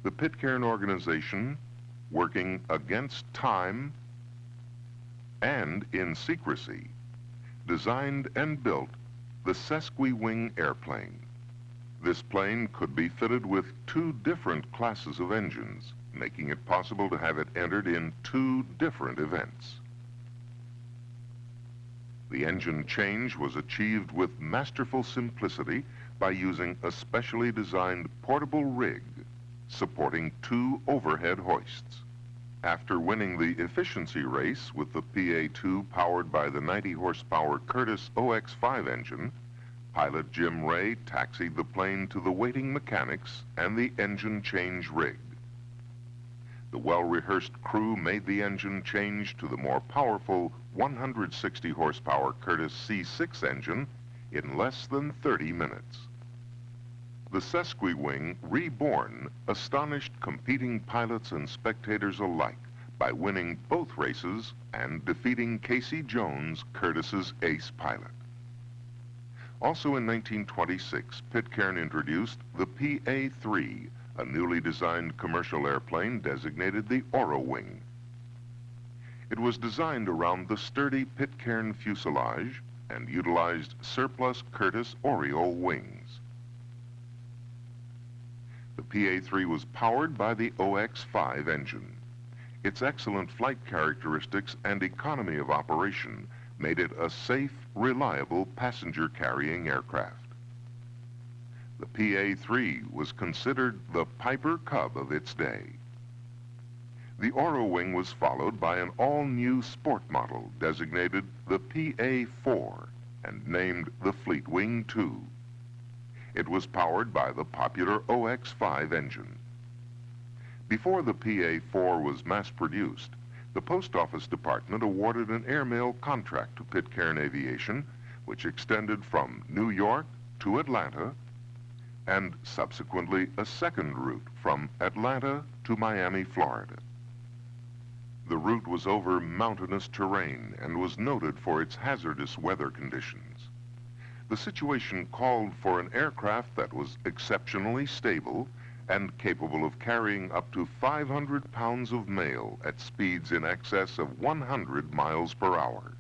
The Pitcairn organization, working against time and in secrecy, designed and built the Sesquiwing airplane. This plane could be fitted with two different classes of engines, making it possible to have it entered in two different events. The engine change was achieved with masterful simplicity by using a specially designed portable rig supporting two overhead hoists. After winning the efficiency race with the PA-2 powered by the 90-horsepower Curtiss OX-5 engine, pilot Jim Ray taxied the plane to the waiting mechanics and the engine change rig. The well-rehearsed crew made the engine change to the more powerful 160-horsepower Curtiss C6 engine in less than 30 minutes. The Sesquiwing Reborn astonished competing pilots and spectators alike by winning both races and defeating Casey Jones, Curtiss's ace pilot. Also in 1926, Pitcairn introduced the PA-3, a newly designed commercial airplane designated the Orowing. It was designed around the sturdy Pitcairn fuselage and utilized surplus Curtiss Oriole wings. The PA-3 was powered by the OX-5 engine. Its excellent flight characteristics and economy of operation made it a safe, reliable passenger-carrying aircraft. The PA-3 was considered the Piper Cub of its day. The Orowing was followed by an all-new sport model designated the PA-4 and named the Fleetwing II. It was powered by the popular OX-5 engine. Before the PA-4 was mass-produced, the Post Office Department awarded an airmail contract to Pitcairn Aviation, which extended from New York to Atlanta, and subsequently a second route from Atlanta to Miami, Florida. The route was over mountainous terrain and was noted for its hazardous weather conditions. The situation called for an aircraft that was exceptionally stable and capable of carrying up to 500 pounds of mail at speeds in excess of 100 miles per hour.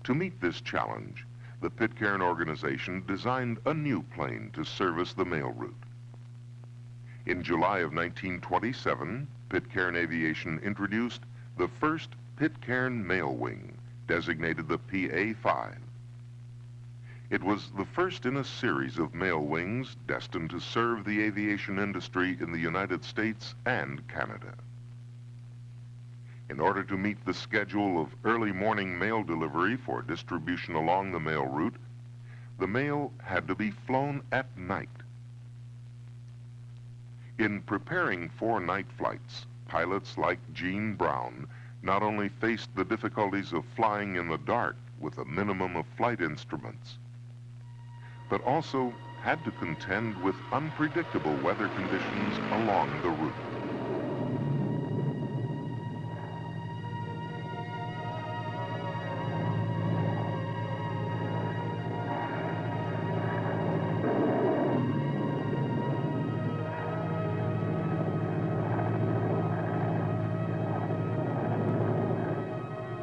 To meet this challenge, the Pitcairn organization designed a new plane to service the mail route. In July of 1927, Pitcairn Aviation introduced the first Pitcairn mail wing, designated the PA-5. It was the first in a series of mail wings destined to serve the aviation industry in the United States and Canada. In order to meet the schedule of early morning mail delivery for distribution along the mail route, the mail had to be flown at night. In preparing for night flights, pilots like Gene Brown not only faced the difficulties of flying in the dark with a minimum of flight instruments, but also had to contend with unpredictable weather conditions along the route.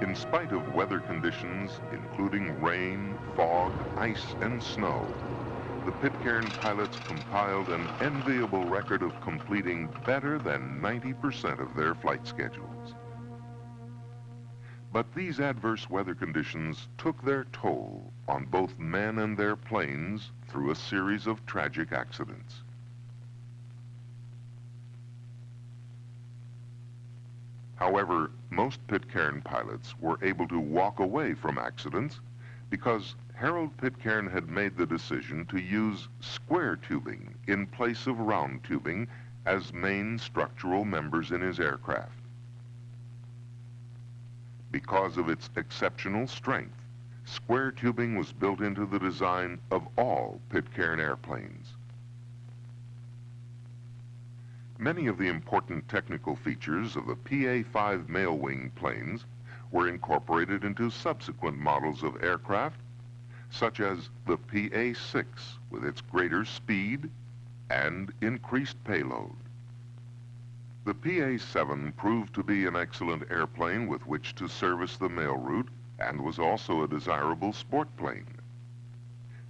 In spite of weather conditions, including rain, fog, ice, and snow, the Pitcairn pilots compiled an enviable record of completing better than 90% of their flight schedules. But these adverse weather conditions took their toll on both men and their planes through a series of tragic accidents. However, most Pitcairn pilots were able to walk away from accidents because Harold Pitcairn had made the decision to use square tubing in place of round tubing as main structural members in his aircraft. Because of its exceptional strength, square tubing was built into the design of all Pitcairn airplanes. Many of the important technical features of the PA-5 mail wing planes were incorporated into subsequent models of aircraft, such as the PA-6 with its greater speed and increased payload. The PA-7 proved to be an excellent airplane with which to service the mail route and was also a desirable sport plane.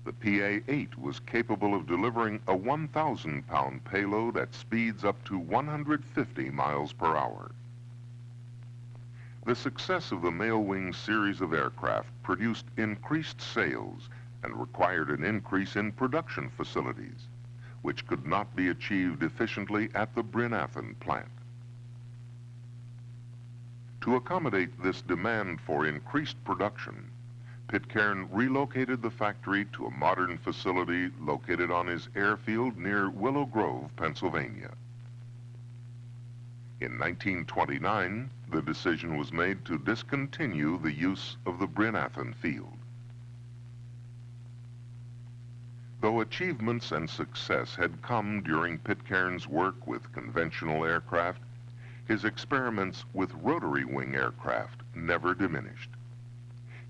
The PA-8 was capable of delivering a 1,000-pound payload at speeds up to 150 miles per hour. The success of the Mail Wing series of aircraft produced increased sales and required an increase in production facilities, which could not be achieved efficiently at the Brynathan plant. To accommodate this demand for increased production, Pitcairn relocated the factory to a modern facility located on his airfield near Willow Grove, Pennsylvania. In 1929, the decision was made to discontinue the use of the Brynathan field. Though achievements and success had come during Pitcairn's work with conventional aircraft, his experiments with rotary wing aircraft never diminished.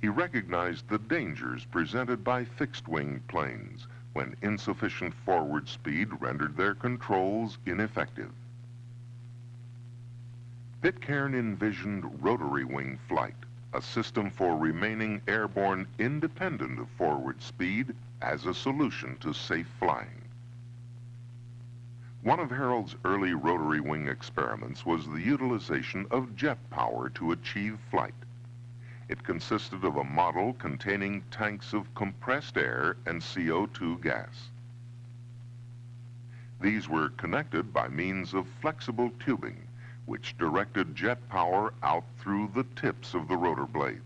He recognized the dangers presented by fixed-wing planes when insufficient forward speed rendered their controls ineffective. Pitcairn envisioned rotary wing flight, a system for remaining airborne independent of forward speed, as a solution to safe flying. One of Harold's early rotary wing experiments was the utilization of jet power to achieve flight. It consisted of a model containing tanks of compressed air and CO2 gas. These were connected by means of flexible tubing, which directed jet power out through the tips of the rotor blades.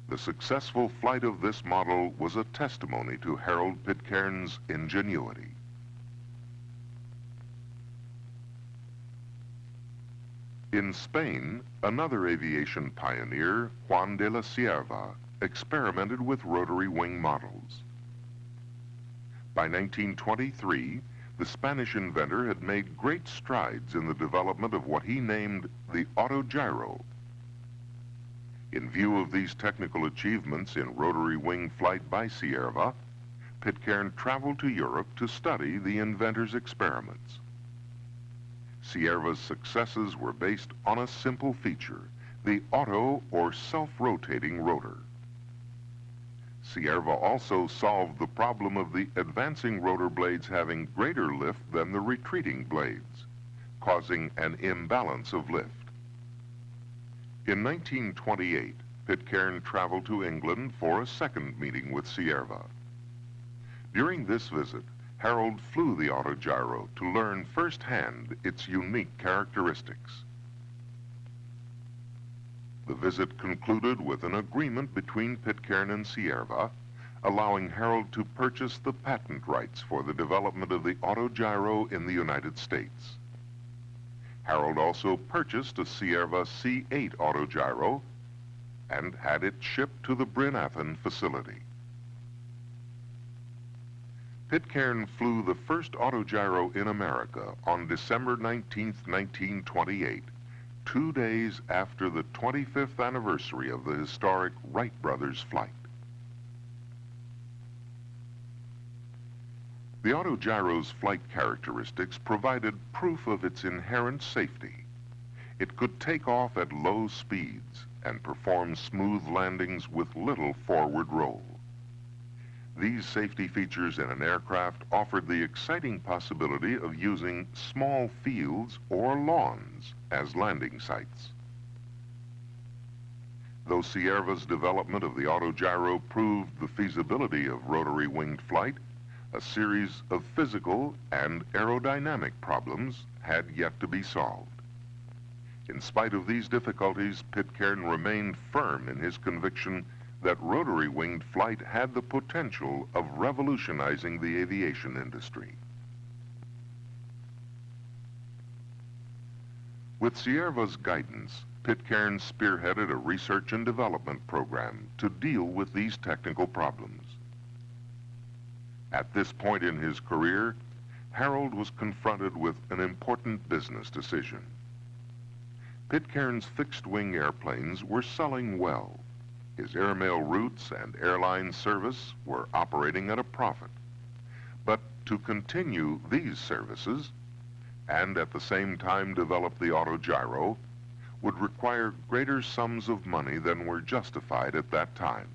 The successful flight of this model was a testimony to Harold Pitcairn's ingenuity. In Spain, another aviation pioneer, Juan de la Cierva, experimented with rotary wing models. By 1923, the Spanish inventor had made great strides in the development of what he named the autogyro. In view of these technical achievements in rotary wing flight by Cierva, Pitcairn traveled to Europe to study the inventor's experiments. Cierva's successes were based on a simple feature, the auto or self-rotating rotor. Cierva also solved the problem of the advancing rotor blades having greater lift than the retreating blades, causing an imbalance of lift. In 1928, Pitcairn traveled to England for a second meeting with Cierva. During this visit, Harold flew the autogyro to learn firsthand its unique characteristics. The visit concluded with an agreement between Pitcairn and Cierva, allowing Harold to purchase the patent rights for the development of the autogyro in the United States. Harold also purchased a Cierva C8 autogyro and had it shipped to the Brynathan facility. Pitcairn flew the first autogyro in America on December 19, 1928, 2 days after the 25th anniversary of the historic Wright brothers flight. The autogyro's flight characteristics provided proof of its inherent safety. It could take off at low speeds and perform smooth landings with little forward roll. These safety features in an aircraft offered the exciting possibility of using small fields or lawns as landing sites. Though Cierva's development of the autogyro proved the feasibility of rotary winged flight, a series of physical and aerodynamic problems had yet to be solved. In spite of these difficulties, Pitcairn remained firm in his conviction that rotary winged flight had the potential of revolutionizing the aviation industry. With Cierva's guidance, Pitcairn spearheaded a research and development program to deal with these technical problems. At this point in his career, Harold was confronted with an important business decision. Pitcairn's fixed-wing airplanes were selling well. His airmail routes and airline service were operating at a profit. But to continue these services, and at the same time develop the autogyro would require greater sums of money than were justified at that time.